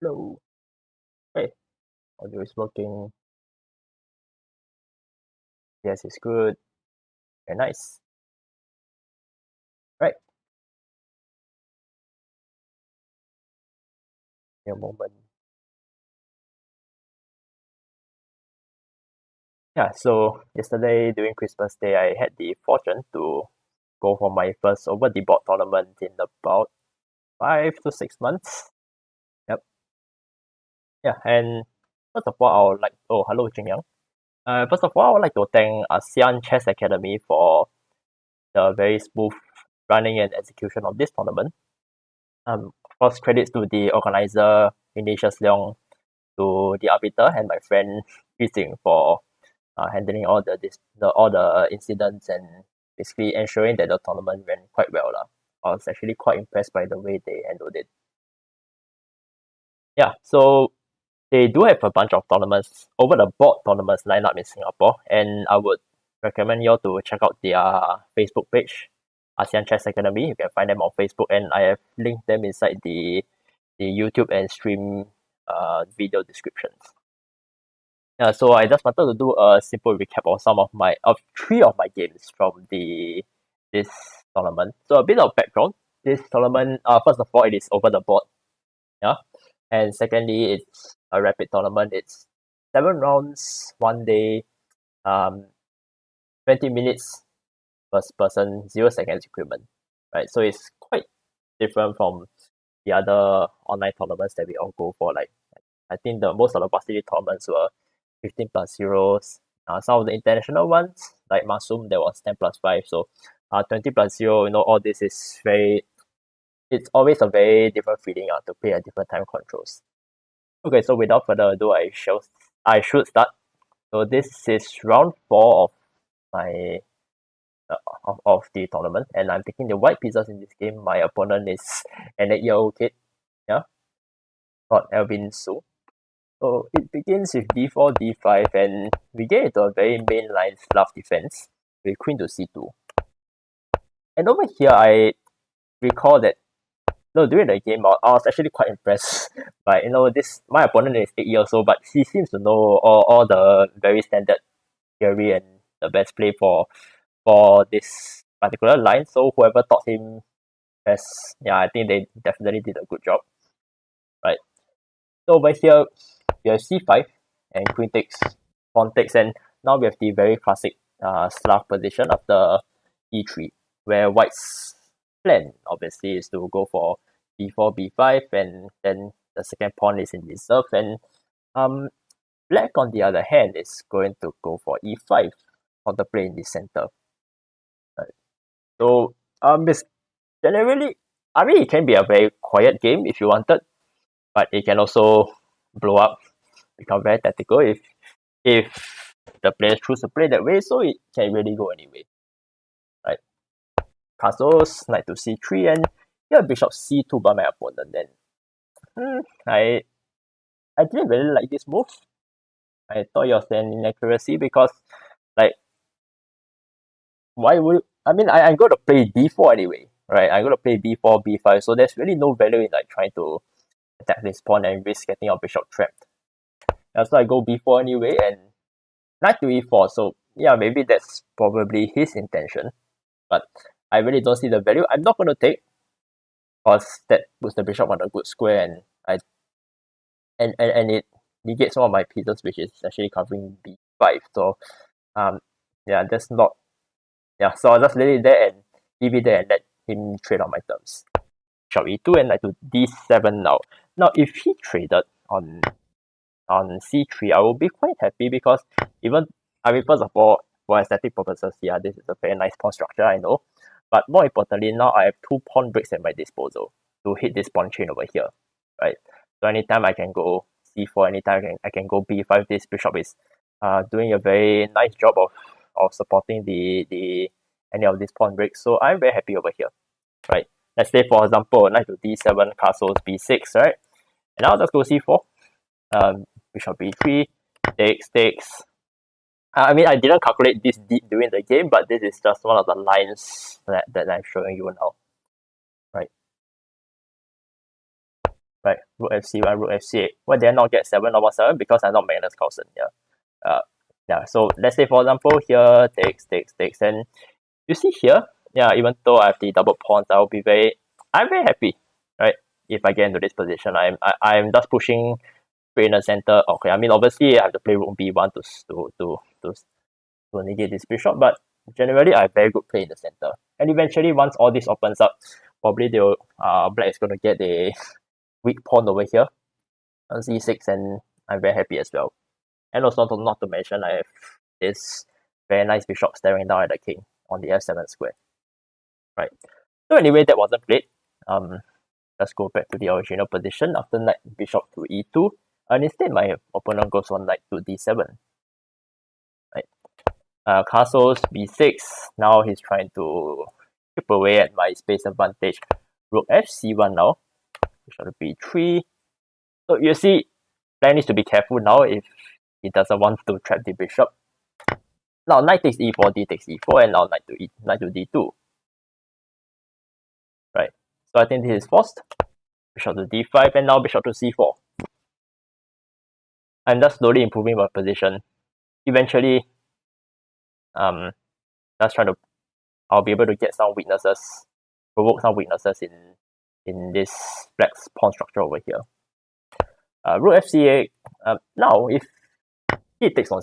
Hello. Hey, audio is working. Yes, it's good. Very nice. Right. In a moment. Yeah, so yesterday during Christmas Day, I had the fortune to go for my first over the board tournament in about 5 to 6 months. Yep. Yeah, and first of all, I would like. Oh, hello, Jing Yang. First of all, I would like to thank Asean Chess Academy for the very smooth running and execution of this tournament. Of course, credits to the organizer, Ignatius Leong, to the arbiter, and my friend Xing for handling all the incidents and basically ensuring that the tournament went quite well lah. I was actually quite impressed by the way they handled it. Yeah, so they do have a bunch of tournaments over the board tournaments lined up in Singapore, and I would recommend you all to check out their Facebook page, ASEAN Chess Academy. You can find them on Facebook, and I have linked them inside the YouTube and stream video descriptions. Yeah, so I just wanted to do a simple recap of three of my games from this tournament. So a bit of background. This tournament, first of all, it is over the board. Yeah. And secondly, it's a rapid tournament. It's 7 rounds, 1 day, 20 minutes per person, 0 seconds equipment. Right. So it's quite different from the other online tournaments that we all go for. Like I think the most of the varsity tournaments were 15 plus zeros. Some of the international ones, like Masum, there was 10 plus 5. So 20 plus 0, all this is it's always a very different feeling to play at different time controls. Okay, so without further ado, I should start. So this is round 4 of my of the tournament, and I'm taking the white pieces in this game. My opponent is an 8-year-old kid, called Alvin Su. So it begins with d4, d5, and we get into a very mainline fluff defense with queen to c2. And over here, I recall that no, during the game, I was actually quite impressed by, this, my opponent is 8 years old, but he seems to know all the very standard theory and the best play for this particular line. So whoever taught him I think they definitely did a good job, right? So over here, we have c5 and queen takes, pawn takes, and now we have the very classic Slav position after e3, where white's plan obviously is to go for b4, b5, and then the second pawn is in reserve, and black on the other hand is going to go for e5 on the play in the center. Right. So it's generally, I mean, it can be a very quiet game if you wanted, but it can also blow up, become very tactical if the players choose to play that way, so it can really go anyway. Right. Castles, knight to c3, and here bishop c2 by my opponent. Then I didn't really like this move. I thought it was an inaccuracy because, like, why would I'm going to play d4 anyway, right? I'm going to play b4, b5, so there's really no value in like trying to attack this pawn and risk getting our bishop trapped. So I go b4 anyway, and knight to e4. So yeah, maybe that's probably his intention, but I really don't see the value. I'm not going to take, because that puts the bishop on a good square, and it negates some of my pieces, which is actually covering b5. So that's not. So I'll just let it there and leave it there and let him trade on my terms. Bishop e2 and knight to d7 now. Now, if he traded on c3, I will be quite happy because first of all, for aesthetic purposes, yeah, this is a very nice pawn structure, I know. But more importantly, now I have 2 pawn breaks at my disposal to hit this pawn chain over here, right? So anytime I can go c4, anytime I can go b5, this bishop is doing a very nice job of supporting the any of these pawn breaks. So I'm very happy over here, right? Let's say, for example, knight to d7, castles b6, right? And I'll just go c4. Bishop b3, takes. I didn't calculate this deep during the game, but this is just one of the lines that I'm showing you now. Right. Rook fc1, rook fc8. Why did I not get 7 over 7? Because I'm not Magnus Carlsen. So let's say, for example, here takes, and you see here, even though I have the double pawns, I'm very happy, right? If I get into this position, I'm just pushing in the center. Okay, obviously I have to play rook b1 to negate this bishop, but generally I have very good play in the center. And eventually, once all this opens up, probably black is going to get a weak pawn over here on c6, and I'm very happy as well. And also, not to mention, I have this very nice bishop staring down at the king on the f7 square. Right. So anyway, that wasn't played. Let's go back to the original position after knight bishop to e2. And instead, my opponent goes on knight to d7. Right. Castles b6. Now he's trying to chip away at my space advantage. Rook fc1 now. Bishop to b3. So you see, player needs to be careful now if he doesn't want to trap the bishop. Now knight takes e4, d takes e4, and now knight to d2. Right. So I think this is forced. Bishop to d5, and now bishop to c4. I'm just slowly improving my position. Eventually, I'll be able to get some weaknesses, provoke some weaknesses in this black's pawn structure over here. Rook fc8. Now, if he takes on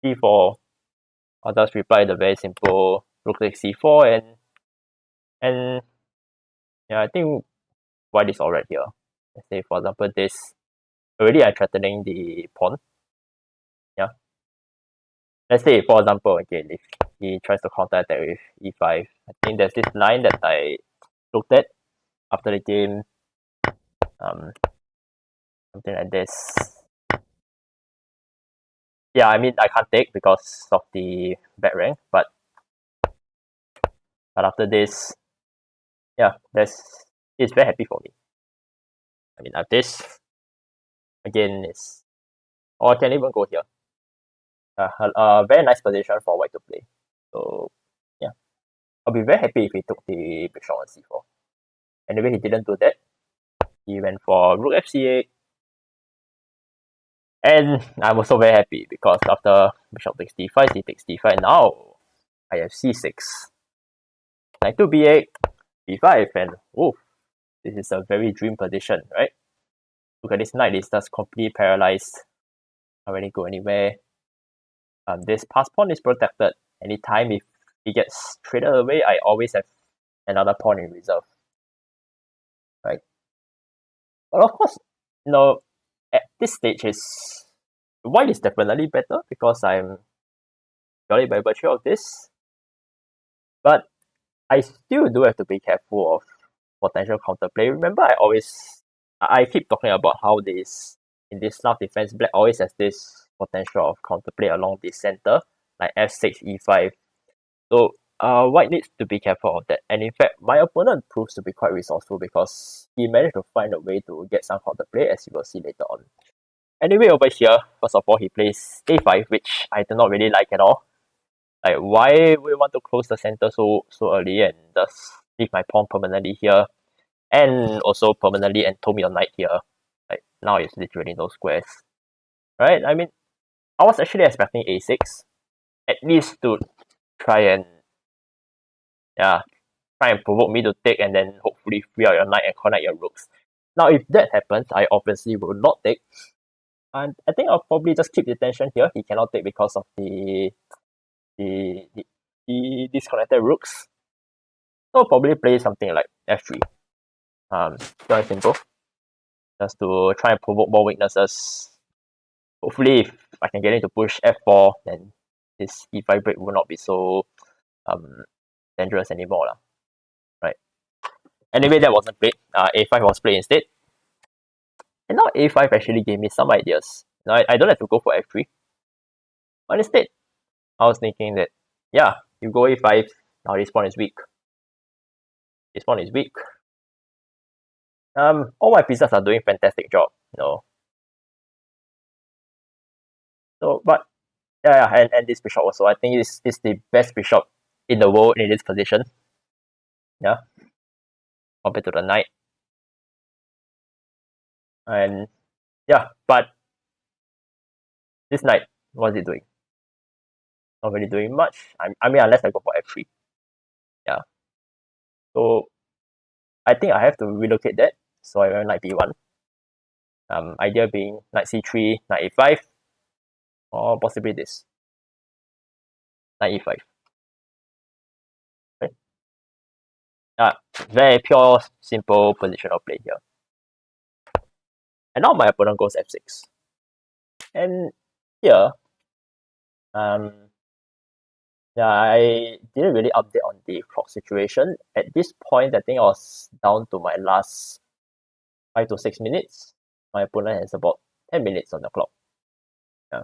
c4, I'll just reply the very simple rook takes c4, and I think white is alright here. Let's say, for example, this. Already I'm threatening the pawn. Yeah. Let's say, for example, again, if he tries to counter attack with e5, I think there's this line that I looked at after the game. Something like this. Yeah, I can't take because of the back rank, but after this, it's very happy for me. After this, again, I can even go here. Very nice position for white to play. So, I'll be very happy if he took the bishop on c4. Anyway, he didn't do that. He went for rook f8. And I'm also very happy because after bishop takes d5, he takes d5. Now I have c6. Knight to b8, b5, and oh, this is a very dream position, right? Look at this knight, it's just completely paralyzed. Can't really go anywhere. This pass pawn is protected. Anytime if he gets traded away, I always have another pawn in reserve. Right? But of course, at this stage white is definitely better because I'm purely by virtue of this. But I still do have to be careful of potential counterplay. Remember, I keep talking about how in this self defense, black always has this potential of counterplay along the center, like f6, e5. So white needs to be careful of that. And in fact, my opponent proves to be quite resourceful because he managed to find a way to get some counterplay, as you will see later on. Anyway, over here, first of all, he plays a5, which I do not really like at all. Like, why would you want to close the center so early and just leave my pawn permanently here, and also permanently entomb your knight here? Like, now it's literally no squares, right? I mean, I was actually expecting a6, at least to try and provoke me to take and then hopefully free out your knight and connect your rooks. Now, if that happens, I obviously will not take. And I think I'll probably just keep the tension here. He cannot take because of the disconnected rooks. So I'll probably play something like f3. Very simple. Just to try and provoke more weaknesses. Hopefully, if I can get him to push f4, then this e5 break will not be so dangerous anymore. Right. Anyway, that wasn't played. A5 was played instead. And now a5 actually gave me some ideas. Now I don't have to go for f3. But instead, I was thinking that, yeah, you go a5, now this pawn is weak. This pawn is weak. All my pieces are doing fantastic job, So, but yeah, and this bishop also, I think is the best bishop in the world in this position. Yeah, compared to the knight. And yeah, but this knight, what is it doing? Not really doing much. I mean, unless I go for f3. Yeah. So I think I have to relocate that. So I went knight b1. Idea being knight c3, knight a5, or possibly this. Knight e5. Okay. Very pure, simple positional play here. And now my opponent goes f6. And here, I didn't really update on the clock situation. At this point, I think I was down to my last 5 to 6 minutes. My opponent has about 10 minutes on the clock. Yeah.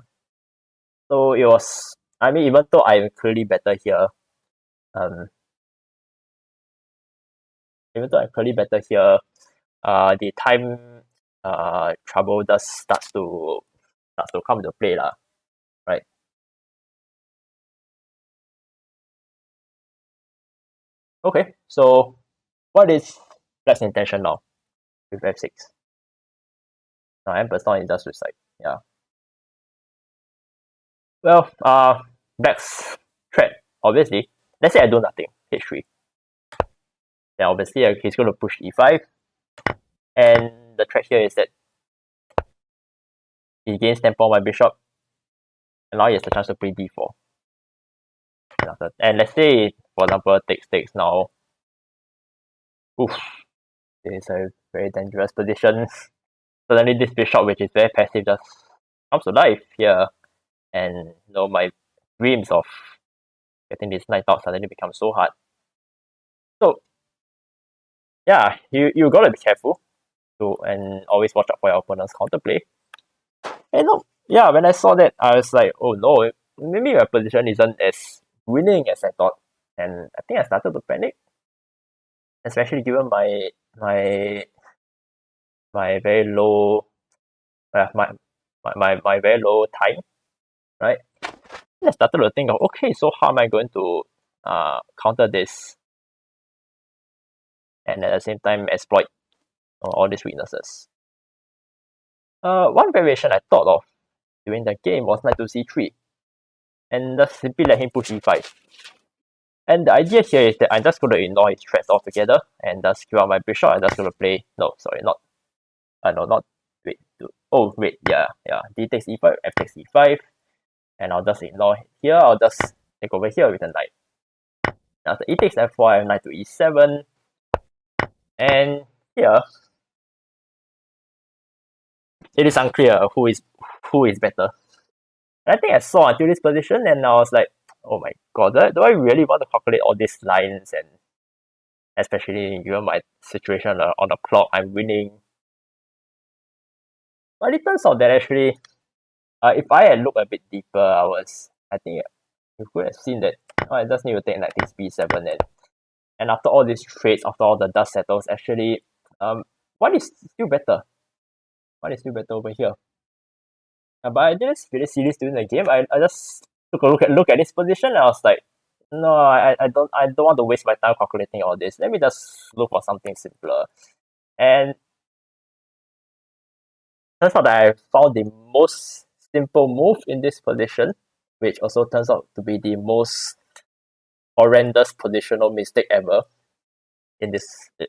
So it was, I mean, even though I'm clearly better here, the time trouble does starts to come into play lah, right? Okay, so what is black's intention now with f6? Now emperor's not in just suicide. Yeah. Well, black's threat, obviously. Let's say I do nothing, h3. Then obviously he's going to push e5. And the threat here is that he gains tempo on my bishop. And now he has the chance to play d4. And let's say, for example, takes now. Oof. This is a very dangerous position. Suddenly this bishop, which is very passive, just comes to life here. And my dreams of getting this knight out suddenly become so hard. So yeah, you gotta be careful and always watch out for your opponent's counterplay. And when I saw that, I was like, oh no, maybe my position isn't as winning as I thought. And I think I started to panic. Especially given my very low my very low time, right? And I started to think of, okay, so how am I going to counter this? and at the same time exploit all these weaknesses. One variation I thought of during the game was knight to c3, and just simply let him push e5. And the idea here is that I'm just going to ignore his threats altogether and just give out my bishop. I'm just going to play, no, sorry, not, no, not, wait, d takes e5, f takes e5, and I'll just ignore here. I'll just take over here with a knight. After e takes f4, I have knight to e7, and here, it is unclear who is better. And I think I saw until this position, and I was like, oh my god, do I really want to calculate all these lines? And especially given my situation on the clock, I'm winning. But it turns out that actually, if I had looked a bit deeper, I think you could have seen that I just need to take knight takes b7, and after all these trades, after all the dust settles, actually, one is still better. One is still better over here. But I didn't really see this during the game. I just took a look at this position, and I was like, no, I don't want to waste my time calculating all this. Let me just look for something simpler. And turns out that I found the most simple move in this position, which also turns out to be the most horrendous positional mistake ever in this that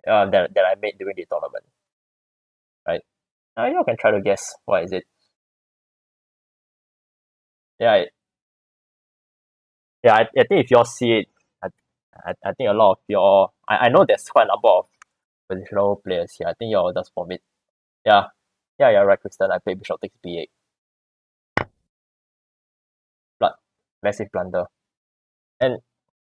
I made during the tournament. Right? You can try to guess what is it. Yeah, I think if you all see it, I think a lot of your I know there's quite a number of positional players here. I think you all just form it. Yeah, you're right, Kristen. I played bishop takes b8. Massive blunder. And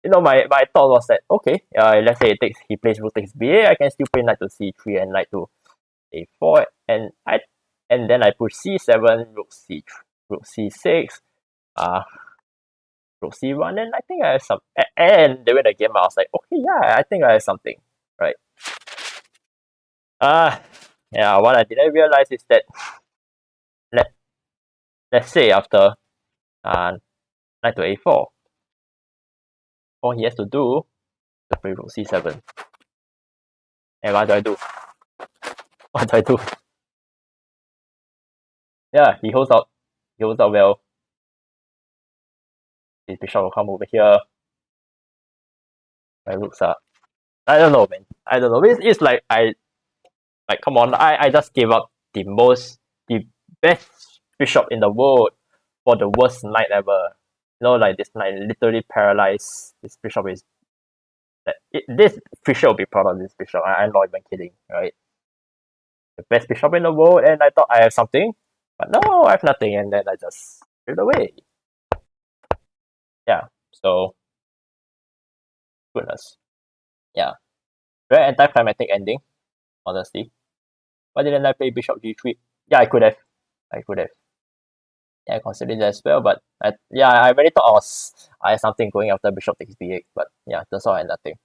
my thought was that okay, let's say he plays rook takes b8, I can still play knight to c3 and knight to a4, and then I push c7, rook c6, rook c1, and I think I have some. And during the game, I was like, okay, yeah, I think I have something, right? What I didn't realize is that let's say after knight to a4, all he has to do is play rook c7. And what do I do? What do I do? Yeah, he holds out. He holds out well. His bishop will come over here. My rooks are. I don't know, man. I don't know. It's like come on. I just gave up the best bishop in the world for the worst knight ever. Like this knight literally paralyzed. This bishop is. This bishop will be proud of this bishop. I'm not even kidding, right? The best bishop in the world, and I thought I have something, but no, I have nothing, and then I just threw it away. Yeah, so goodness. Yeah. Very anticlimactic ending, honestly. Why didn't I play bishop g3? Yeah, I could have. Yeah, I considered that as well, but I really thought I had something going after bishop takes b8, but yeah, turns out I had nothing.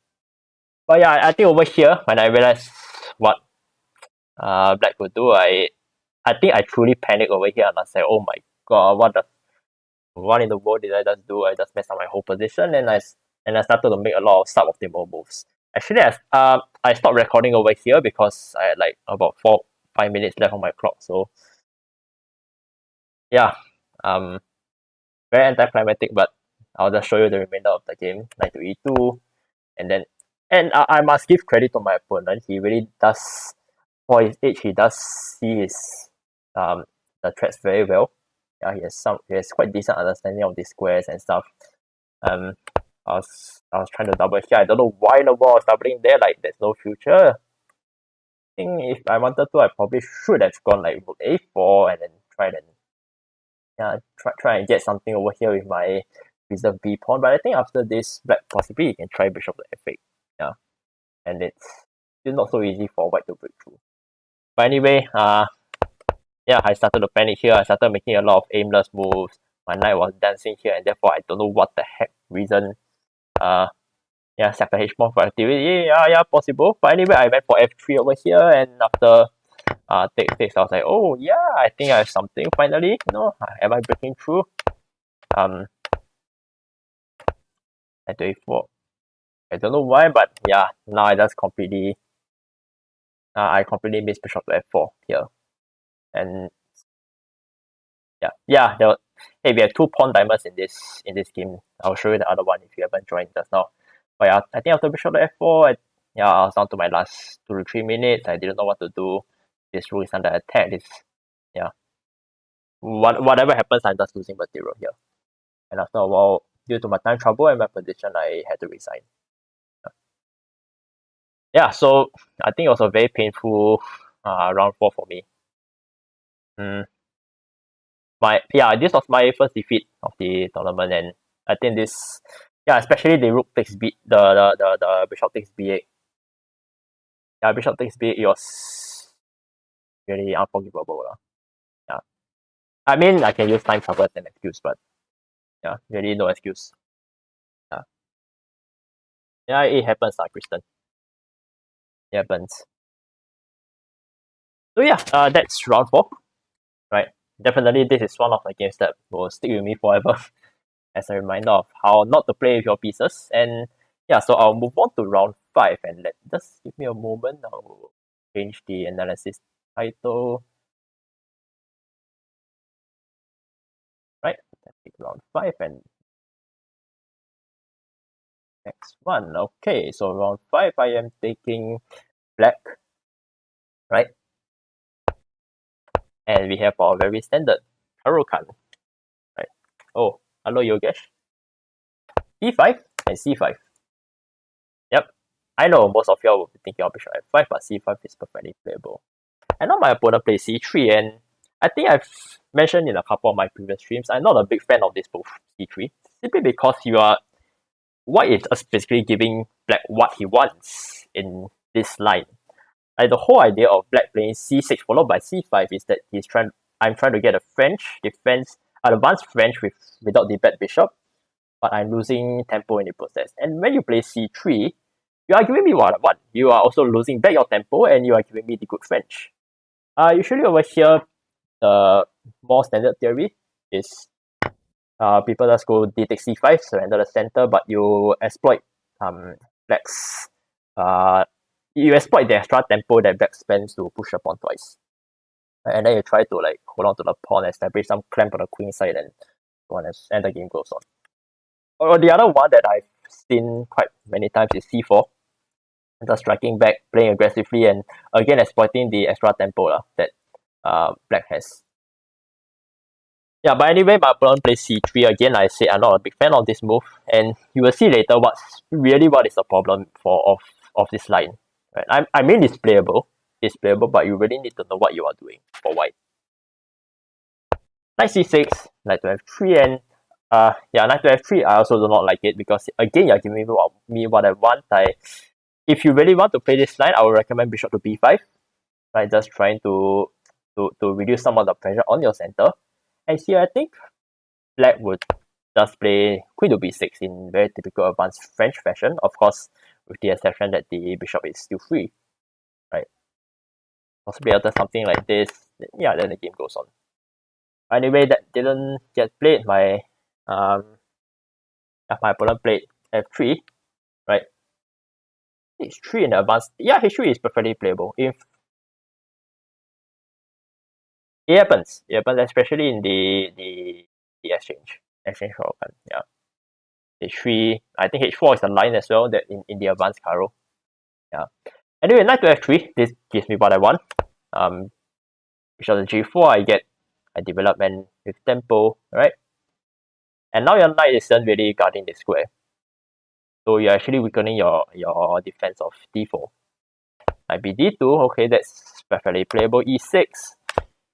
But yeah, I think over here, when I realized what black could do, I think I truly panicked over here, and I said, oh my god, what in the world did I just do? I just messed up my whole position, and I started to make a lot of suboptimal moves. Actually, I stopped recording over here because I had like about 4-5 minutes left on my clock. So yeah, very anticlimactic, but I'll just show you the remainder of the game. Knight to e2, and I must give credit to my opponent. He really does, for his age, he does see his the threats very well. Yeah, he has quite decent understanding of the squares and stuff. I was trying to double here. I don't know why in the world I was doubling there. Like there's no future. I think if I wanted to, I probably should have gone like rook a4 and then try and get something over here with my reserve b pawn. But I think after this, black possibly you can try bishop to f8. Yeah, and it's still not so easy for white to break through. But anyway, I started to panic here. I started making a lot of aimless moves. My knight was dancing here, and therefore I don't know what the heck reason. Sack the h pawn for activity. Yeah, possible. But anyway, I went for f3 over here, and after takes, I was like, oh yeah, I think I have something finally. Am I breaking through? At a4, I don't know why, but yeah, now I just completely I completely missed bishop to f4 here. And yeah, hey, we have 2 pawn diamonds in this game. I'll show you the other one if you haven't joined just now. But yeah, I think after bishop to f4, I was down to my last 2 to 3 minutes. I didn't know what to do. This rook is under attack. Whatever happens, I'm just losing material here. And after a while, due to my time trouble and my position, I had to resign. Yeah, so I think it was a very painful round 4 for me. This was my first defeat of the tournament, and I think this, especially the rook takes the bishop takes b8. Yeah, bishop takes b8, it was really unforgivable. Yeah. I mean, I can use time trouble as an excuse, but yeah, really no excuse. Yeah. Yeah, it happens, Kristen. It happens. So yeah, that's round 4. Right. Definitely this is one of the games that will stick with me forever as a reminder of how not to play with your pieces. And yeah, so I'll move on to round 5, and just give me a moment. I'll change the analysis title. Right, let's pick round 5 and next one. Okay, so round 5 I am taking black. Right. And we have our very standard Harukan. Right. Oh, hello Yogesh. E5 and C5. Yep. I know most of y'all will be thinking of bishop f5, but c5 is perfectly playable. And now my opponent plays c3, and I think I've mentioned in a couple of my previous streams, I'm not a big fan of this move, c3, simply because white is just basically giving black what he wants in this line. Like the whole idea of black playing c6 followed by c5 is that I'm trying to get a advanced French without the bad bishop, but I'm losing tempo in the process. And when you play c3, you are giving me what I want. You are also losing back your tempo, and you are giving me the good French. Usually over here, the more standard theory is people just go d takes c5, surrender the center, but you exploit black's you exploit the extra tempo that black spends to push the pawn twice. And then you try to like hold on to the pawn, establish some clamp on the queen side, and so on, and the game goes on. Or the other one that I've seen quite many times is c4. Just striking back, playing aggressively, and again exploiting the extra tempo that black has. Yeah, but anyway, my opponent plays c3 again. I say I'm not a big fan of this move, and you will see later what is the problem of this line. Right? I mean it's playable, but you really need to know what you are doing for white. Knight c6, knight to f3, and knight to f3. I also do not like it because again you're giving me what I want. If you really want to play this line, I would recommend bishop to b5. Right, just trying to reduce some of the pressure on your center. And here I think black would just play queen to b6 in very typical advanced French fashion, of course, with the exception that the bishop is still free. Right. Possibly after something like this, then the game goes on. Anyway, that didn't get played. My opponent played f3, right? h3 in the advanced. Yeah, h3 is perfectly playable. If it happens, especially in the exchange for yeah. h3, I think h4 is the line as well that in the advanced Caro. Yeah. Anyway, knight to f3, this gives me what I want. Bishop to g4, I get a development with tempo, right? And now your knight isn't really guarding the square. So you're actually weakening your defense of d4. Knight b d2, okay, that's perfectly playable. e6,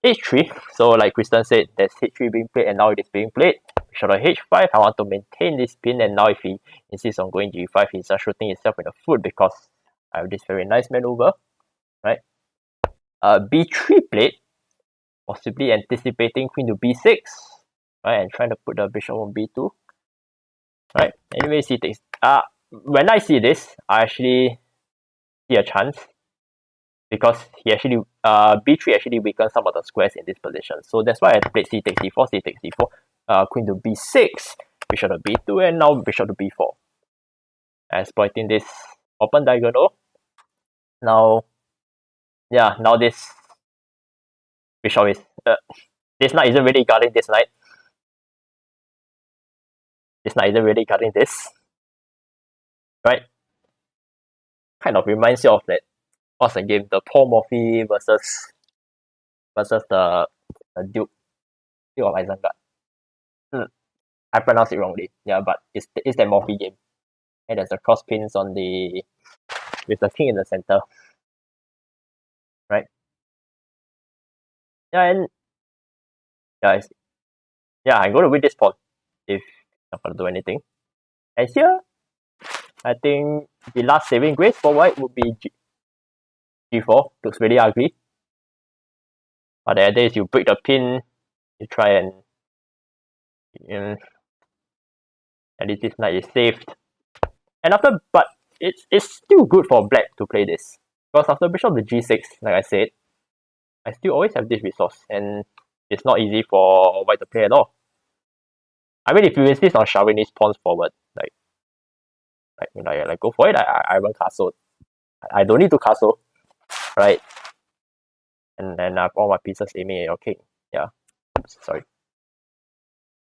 h3. So like Kristen said, there's h3 being played and now it is being played. Bishop to h5, I want to maintain this pin, and now if he insists on going g5, he's just shooting himself in the foot because I have this very nice maneuver, right? b3 played, possibly anticipating queen to b6, right, and trying to put the bishop on b2. Right. Anyway, c takes. When I see this, I actually see a chance because he actually b3 actually weakens some of the squares in this position. So that's why I played c takes d4, queen to b6, bishop to b2, and now bishop to b4. exploiting this open diagonal. Now, yeah, now this bishop is this knight isn't really guarding this knight. This knight isn't really guarding this, right? Kind of reminds you of that. What's the game? The Paul Morphy versus the Duke of Isengard. I pronounced it wrongly. Yeah, but it's that Morphy game. And there's the cross pins on the with the king in the center. Right? Yeah, and guys, yeah, I'm gonna win this pawn if I'm not gonna do anything. And here, I think the last saving grace for white would be G4. Looks really ugly. But the idea is you break the pin, you try and at least this knight is saved. And after, but it's still good for black to play this. Because after bishop to G6, like I said, I still always have this resource, and it's not easy for white to play at all. I mean, if you insist on shoving these pawns forward, like go for it. I run castle. I don't need to castle, right? And then I have all my pieces aiming at your king. Yeah, oops, sorry.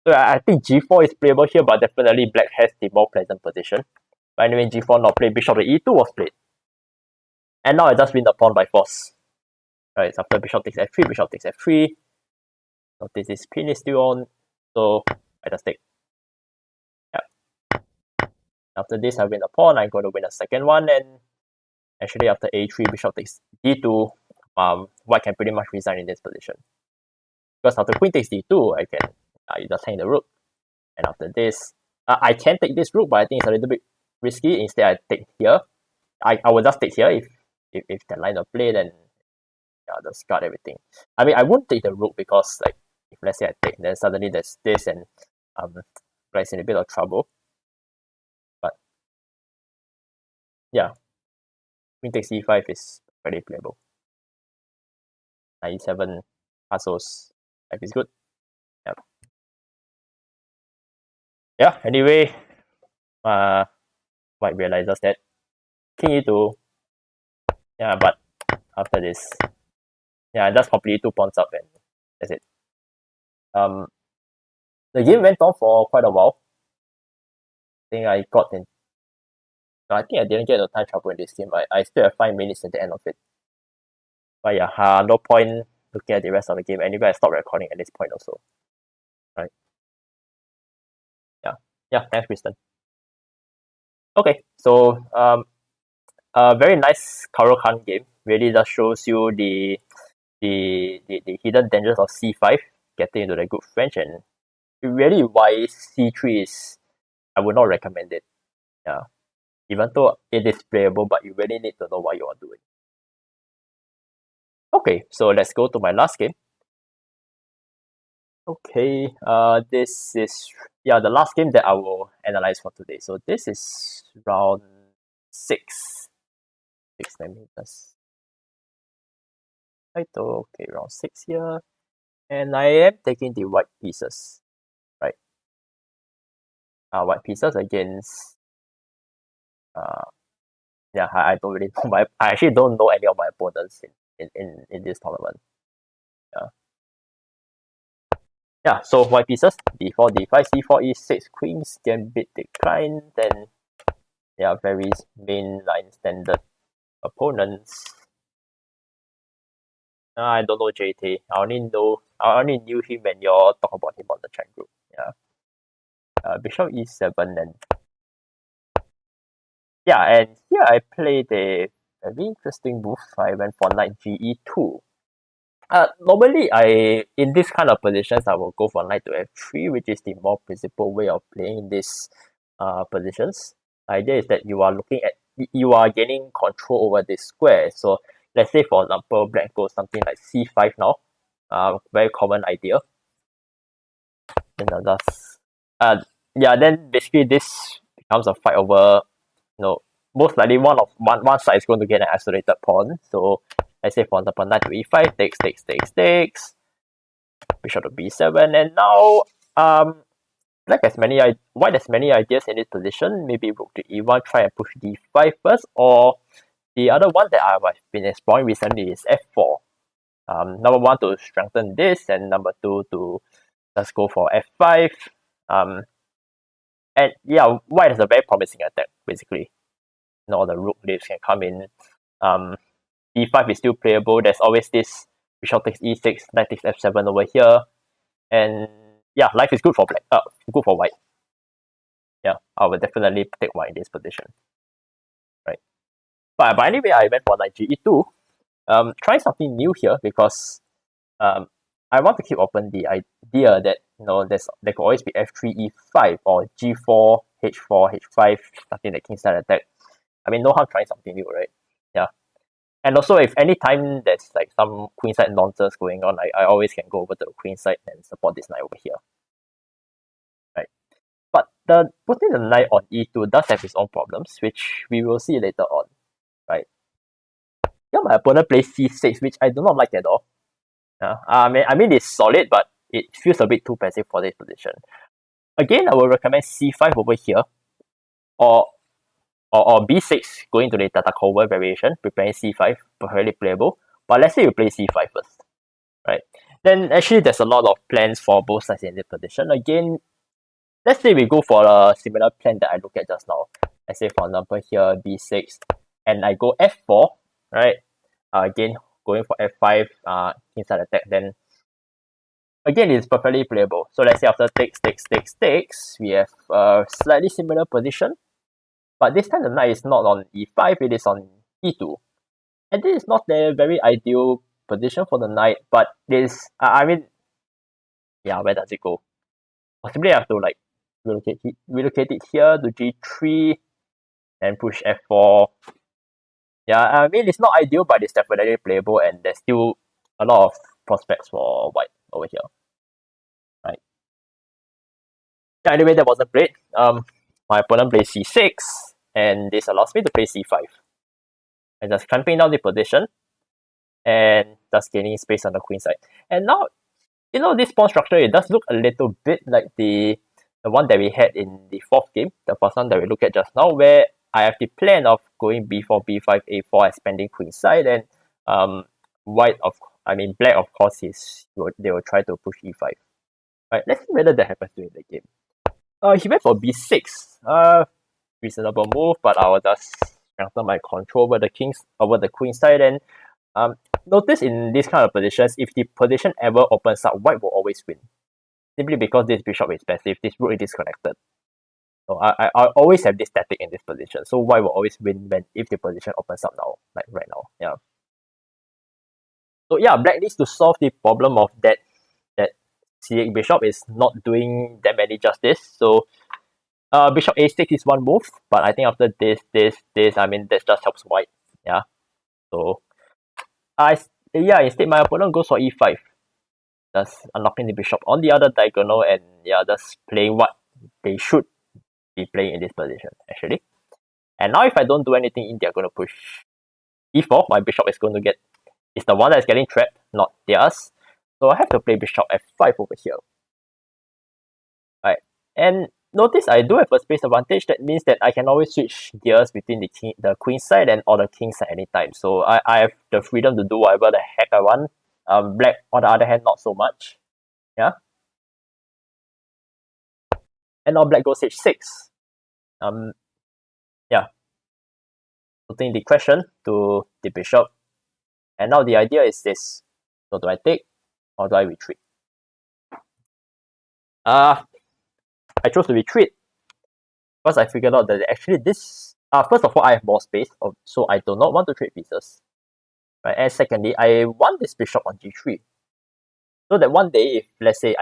So I think G4 is playable here, but definitely black has the more pleasant position. But anyway, G4 not played, bishop to E2 was played. And now I just win the pawn by force. Right, so after bishop takes F3, bishop takes F3. Notice this pin is still on, so I just take. Yeah. After this, I win a pawn, I'm going to win a second one, and actually after A3, bishop takes D2, white can pretty much resign in this position. Because after queen takes D2, I can you just hang the rook. And after this, I can take this rook, but I think it's a little bit risky. Instead, I take here. I will just take here if the line of play, then yeah, just guard everything. I mean, I won't take the rook because, like, if let's say I take, then suddenly there's this, and black's in a bit of trouble. But yeah, queen takes C5 is very playable. 97 castles, life is good. Yeah. Yeah. Anyway, white realizes that king E2. Yeah, but after this, yeah, I just completely 2 pawns up, and that's it. The game went on for quite a while. I think I didn't get into time trouble in this game. I still have 5 minutes at the end of it. But yeah, no point looking at the rest of the game. Anyway, I stopped recording at this point also. Right. Yeah, thanks, Kristen. Okay, so a very nice Karo Khan game. Really just shows you the hidden dangers of C5, getting into the good French, and really why C3 is, I would not recommend it. Yeah. Even though it is playable, but you really need to know what you are doing. Okay, so let's go to my last game. Okay, this is the last game that I will analyze for today. So this is round 6. Let me just title. Okay, round 6 here. And I am taking the white pieces. Right. White pieces against I don't really know I actually don't know any of my opponents in this tournament. Yeah, so white pieces, d4, d5, c4, e6, queens, gambit decline, then very mainline standard opponents. I don't know JT. I only knew him when y'all talk about him on the chat group. Yeah. Bishop e7, and and here I played a very interesting move. I went for knight ge2. Normally in this kind of positions I will go for knight to f3, which is the more principled way of playing these positions. The idea is that you are gaining control over this square. So let's say for example black goes something like c5 now. Very common idea. Then I'll just then basically this becomes a fight over, most likely one side is going to get an isolated pawn. So let's say for example knight to e5, takes, bishop to b7, and now white has many ideas in this position. Maybe rook to e1, try and push d5 first, or the other one that I've been exploring recently is f4. Number one, to strengthen this, and number two, to just go for f5. And yeah, white has a very promising attack, basically. The rook leaves can come in. E5 is still playable. There's always this bishop takes e6, knight takes f7 over here. And yeah, life is good for black. Good for white. Yeah, I would definitely take white in this position. Right. But anyway, I went for knight ge2. Trying something new here because I want to keep open the idea that there could always be f3, e5, or g4, h4, h5, something like kingside attack. I mean, no harm trying something new, right? Yeah. And also, if any time there's like some queenside nonsense going on, I always can go over to the queenside and support this knight over here. Right. But putting the knight on e2 does have its own problems, which we will see later on. Right. Yeah, my opponent plays c6, which I do not like at all. I mean it's solid, but it feels a bit too passive for this position. Again, I will recommend c5 over here, or b6 going to the Tartakova variation, preparing c5, perfectly playable. But let's say you play c5 first, right? Then actually there's a lot of plans for both sides in this position. Again, let's say we go for a similar plan that I looked at just now. Let's say for example here b6, and I go f4, right? Again, going for f5, inside attack, then again it's perfectly playable. So let's say after takes, we have a slightly similar position. But this time the knight is not on e5, it is on e2. And this is not a very ideal position for the knight, but this, where does it go? Possibly I have to like relocate it here to g3 and push f4. Yeah, I mean it's not ideal, but it's definitely playable, and there's still a lot of prospects for white over here. Right. Yeah, anyway, that wasn't great. My opponent plays c6, and this allows me to play c5. And just clamping down the position and just gaining space on the queen side. And now, this pawn structure, it does look a little bit like the one that we had in the fourth game, the first one that we looked at just now, where I have the plan of going b4, b5, a4, expanding queen side, and black, of course, they will try to push e5. Right, let's see whether that happens during the game. He went for b6. Reasonable move, but I will just strengthen my control over the queen side. And notice in these kind of positions, if the position ever opens up, white will always win. Simply because this bishop is passive, this rook is disconnected. So I always have this tactic in this position. So white will always win if the position opens up now, like right now. Yeah. So yeah, black needs to solve the problem of that c8 bishop is not doing that many justice. So bishop a6 is one move, but I think after this, that just helps white. Yeah. So instead my opponent goes for e5. Just unlocking the bishop on the other diagonal, and just playing what they should be playing in this position, actually. And now if I don't do anything, they're going to push e4. My bishop is the one that's getting trapped, not theirs. So I have to play bishop f5 over here. Right. And notice I do have a space advantage. That means that I can always switch gears between the queen side or the king side anytime. So I have the freedom to do whatever the heck I want. Black, on the other hand, not so much. Yeah. And now black goes h6. Putting the question to the bishop. And now the idea is this. So do I take or do I retreat? I chose to retreat because I figured out that actually this first of all, I have more space, so I do not want to trade pieces. Right? And secondly, I want this bishop on g3. So that one day, if let's say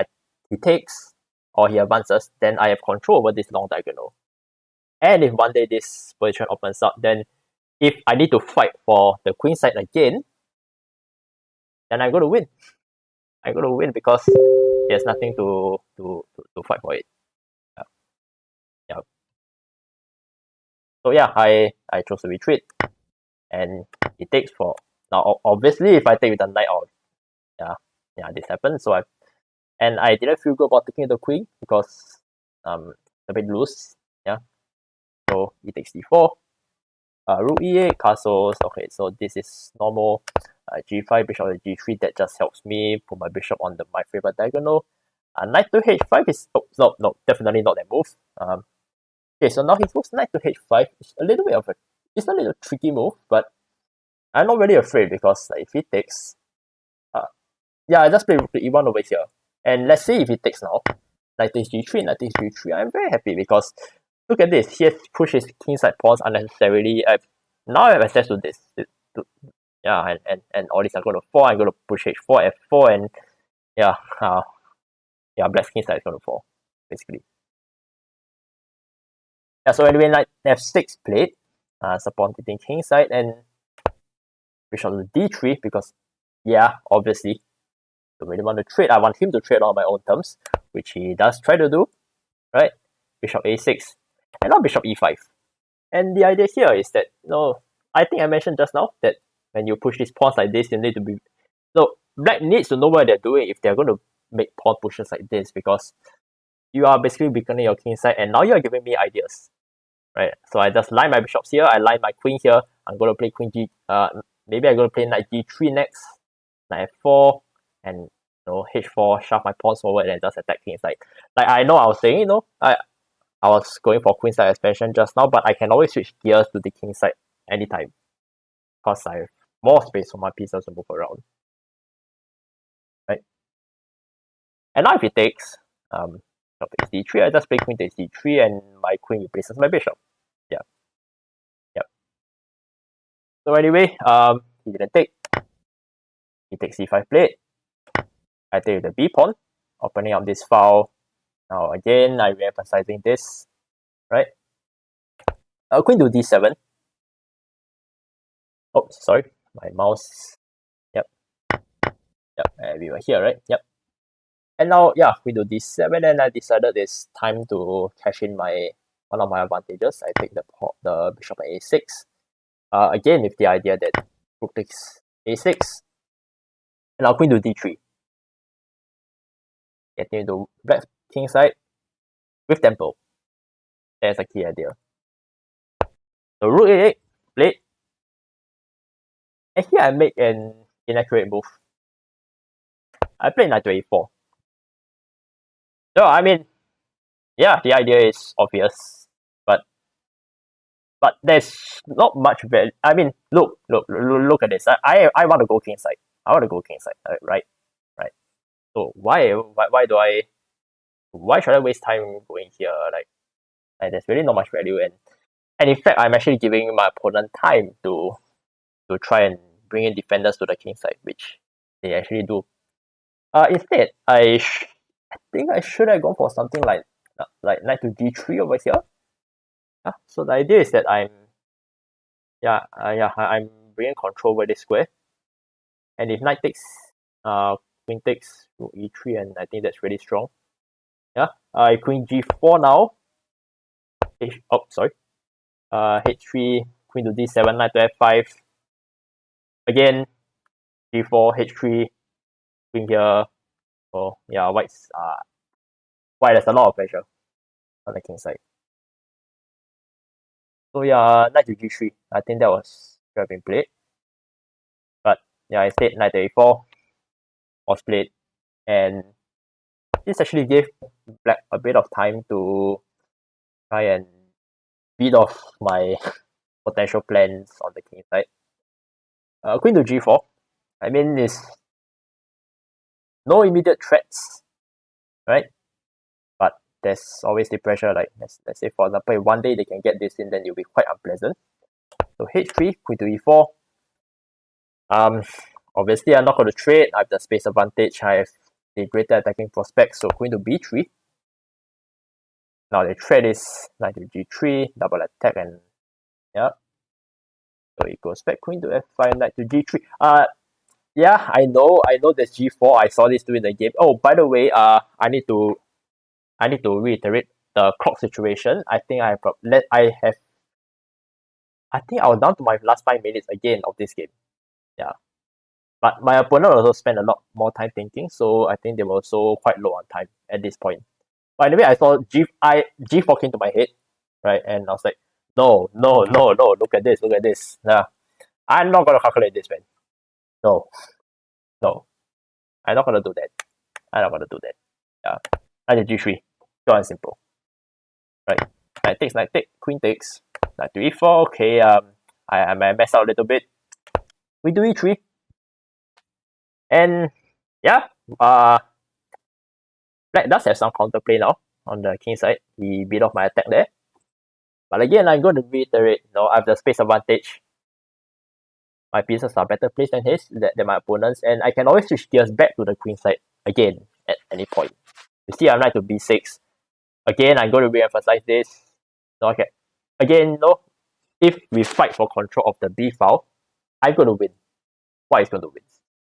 he takes or he advances, then I have control over this long diagonal. And if one day this position opens up, then if I need to fight for the queen side again, then I'm going to win. I'm going to win because there's nothing to fight for it. Yeah. So yeah, I chose to retreat, and it takes for now. Obviously, if I take with the knight out, this happened. So I didn't feel good about taking the queen because a bit loose. Yeah. So e takes d4. Rook e8, castles. Okay, so this is normal. G5, bishop to g3. That just helps me put my bishop on my favorite diagonal. Knight to h5 is no, definitely not that move. Okay, so now he moves knight to h5. It's a little bit of it's a little tricky move, but I'm not really afraid because if he takes, yeah, I just play rook to e1 over here. And let's say if he takes now, knight takes g3, knight takes g3, I'm very happy because look at this. He has pushed his kingside pawns unnecessarily. Now I have access to this. Yeah, and all these are going to fall. I'm going to push h4, f4, and yeah, black's kingside is going to fall, basically. Yeah, so anyway, knight f6 played. Support hitting kingside and bishop to d3 because, yeah, obviously, don't really want to trade. I want him to trade on my own terms, which he does try to do, right? Bishop a6, and now bishop e5. And the idea here is that, I think I mentioned just now that when you push these pawns like this, you need to be... So, black needs to know what they're doing if they're going to make pawn pushes like this, because you are basically weakening your kingside, and now you're giving me ideas, right? So I just line my bishops here, I line my queen here, I'm going to play queen g... maybe I'm going to play knight g3 next, knight f4, and h4, shove my pawns forward and just attack kingside. Like I know I was saying, I was going for queenside expansion just now, but I can always switch gears to the kingside anytime because I have more space for my pieces to move around. Right? And now if he takes bishop takes d3, I just play queen takes d3 and my queen replaces my bishop. Yeah. Yep. So anyway, he didn't take. He takes c5 plate. I take the b pawn, opening up this file. Now again, I'm re-emphasizing this, right? Queen to d7. Oh, sorry, my mouse. Yep, and we were here, right? Yep. And now, yeah, queen to d7, and I decided it's time to cash in one of my advantages. I take the bishop at a6. Again, with the idea that rook takes a6, and now queen to d3. Getting into black kingside with tempo. That's a key idea. So rook a8, played. And here I make an inaccurate move. I played knight to a4. So I mean, yeah, the idea is obvious, but there's not much value. I mean, look at this. I want to go kingside. I want to go kingside, right? So why should I waste time going here? Like there's really not much value, and in fact, I'm actually giving my opponent time to try and bring in defenders to the kingside, which they actually do. Instead, I think I should have gone for something like knight to d3 over here. So the idea is that I'm bringing control over this square, and if knight takes, queen takes rook e3, and I think that's really strong. Yeah, queen g4 now. h3, queen to d7, knight to f5. Again, g4, h3, queen here. So yeah, white has a lot of pressure on the king side. So yeah, knight to g3. I think that should have been played. But yeah, instead knight to a4 was played, and this actually gave black a bit of time to try and beat off my potential plans on the king side. Queen to g4. I mean, it's no immediate threats, right? But there's always the pressure. Like let's say, for example, if one day they can get this in, then it'll be quite unpleasant. So h3, queen to e4. Obviously, I'm not going to trade. I have the space advantage. I have the greater attacking prospect. So queen to b3. Now the threat is knight to g3, double attack, and yeah. So it goes back, queen to f5, knight to g3. Yeah, I know there's g4. I saw this during the game. Oh, by the way, I need to reiterate the clock situation. I think I was down to my last 5 minutes again of this game. Yeah. But my opponent also spent a lot more time thinking, so I think they were also quite low on time at this point. But anyway, I saw G4 came to my head, right? And I was like, no, no, no, no, look at this, look at this. Nah, I'm not gonna calculate this, man. No, no, I'm not gonna do that. I'm not gonna do that. Yeah, I did G3. Pure and simple. Right. Take queen takes. Knight to E4. Okay, I might mess out a little bit. We do E3. And yeah, Black does have some counterplay now on the king side. He beat off my attack there. But again, I'm going to reiterate, I have the space advantage. My pieces are better placed than than my opponent's, and I can always switch gears back to the queen side again at any point. You see, I'm knight to B6. Again, I'm going to re-emphasize this. Okay. Again, if we fight for control of the B file, I'm going to win. Why is going to win?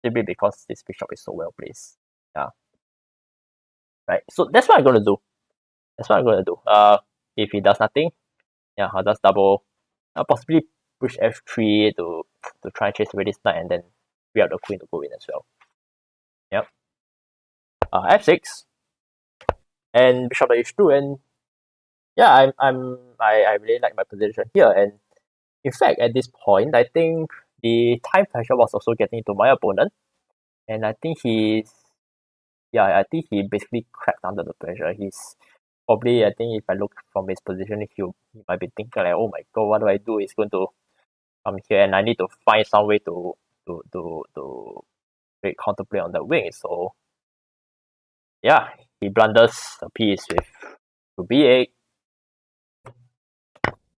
Simply because this bishop is so well placed. Yeah. Right. So that's what I'm going to do. That's what I'm going to do. If he does nothing, yeah, I'll just double. I'll possibly push F3 to try and chase away this knight and then free up the queen to go in as well. Yep. F6 and bishop to H2, and yeah, I really like my position here. And in fact, at this point, I think the time pressure was also getting to my opponent, and I think he basically cracked under the pressure. He's probably, I think if I look from his position, he might be thinking like, oh my god, what do I do? He's going to come here, and I need to find some way to create counterplay on the wing. So yeah, he blunders a piece with to B8,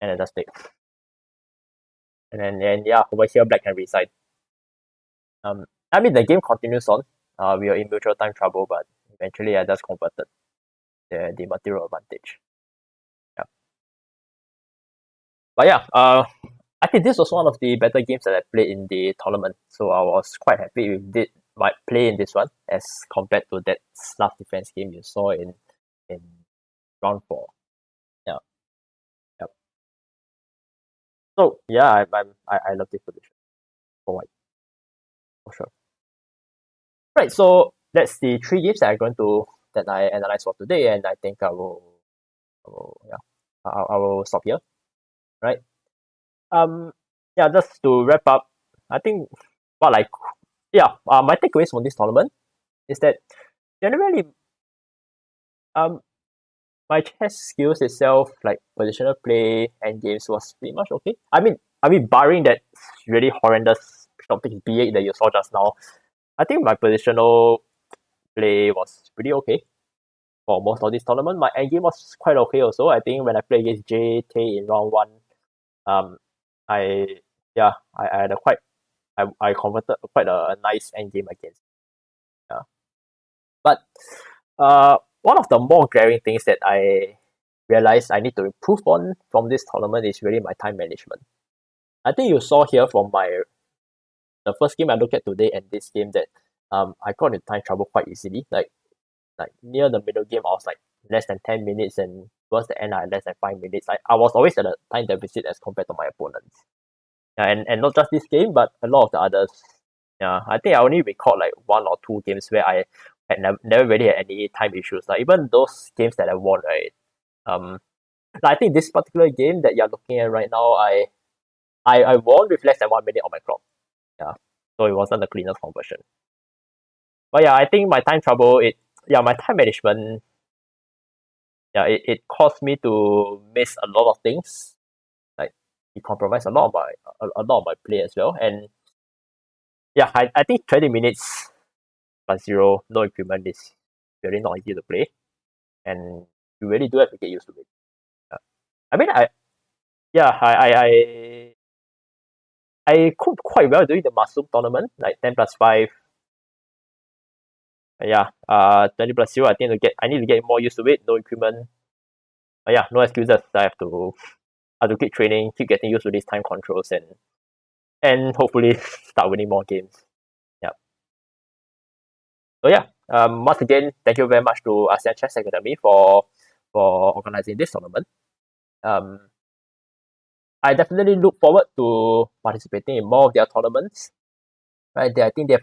and then just take. And then yeah, over here Black can reside. I mean the game continues on. We are in mutual time trouble, but eventually I just converted the material advantage. Yeah. But yeah, I think this was one of the better games that I played in the tournament. So I was quite happy with my play in this one as compared to that Slav defense game you saw in round 4. Yeah. Yep. So yeah, I love this position for white. For sure. Right, so that's the 3 games that I analyze for today, and I think I will stop here. Right. Yeah, just to wrap up, I think my takeaways from this tournament is that generally my chess skills itself, like positional play and games, was pretty much okay. I mean barring that really horrendous topic B8 that you saw just now, I think my positional play was pretty okay for most of this tournament. My endgame was quite okay also. I think when I played against JK in round 1, I had I converted quite a nice endgame against. Yeah. But one of the more glaring things that I realized I need to improve on from this tournament is really my time management. I think you saw here from the first game I looked at today and this game that I got into time trouble quite easily. Like near the middle game I was like less than 10 minutes, and towards the end I had less than 5 minutes. I was always at a time deficit as compared to my opponents. Yeah, and not just this game, but a lot of the others. Yeah, I think I only recalled like 1 or 2 games where I had never really had any time issues. Like even those games that I won, right? I think this particular game that you're looking at right now, I won with less than 1 minute on my clock. Yeah, so it wasn't the cleanest conversion. But yeah, I think my time trouble, my time management, it caused me to miss a lot of things. Like it compromised a lot of my play as well. And yeah, I think 20 minutes plus 0, no equipment is really not easy to play, and you really do have to get used to it. I mean, I cooked quite well during the mushroom tournament, like 10 plus 5. 20 plus 0. I need to get more used to it. No equipment. No excuses. I have to keep training, keep getting used to these time controls, and hopefully start winning more games. Yeah. So once again, thank you very much to ASEAN Chess Academy for organizing this tournament. I definitely look forward to participating in more of their tournaments. Right, I think they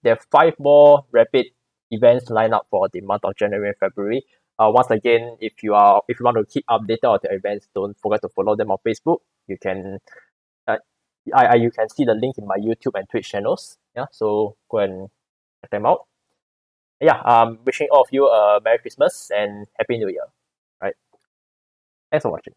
have 5 more rapid events lined up for the month of January and February. Once again, if you want to keep updated on the events, don't forget to follow them on Facebook. You can you can see the link in my YouTube and Twitch channels. Yeah, so go and check them out. Yeah, wishing all of you a Merry Christmas and Happy New Year. Right. Thanks for watching.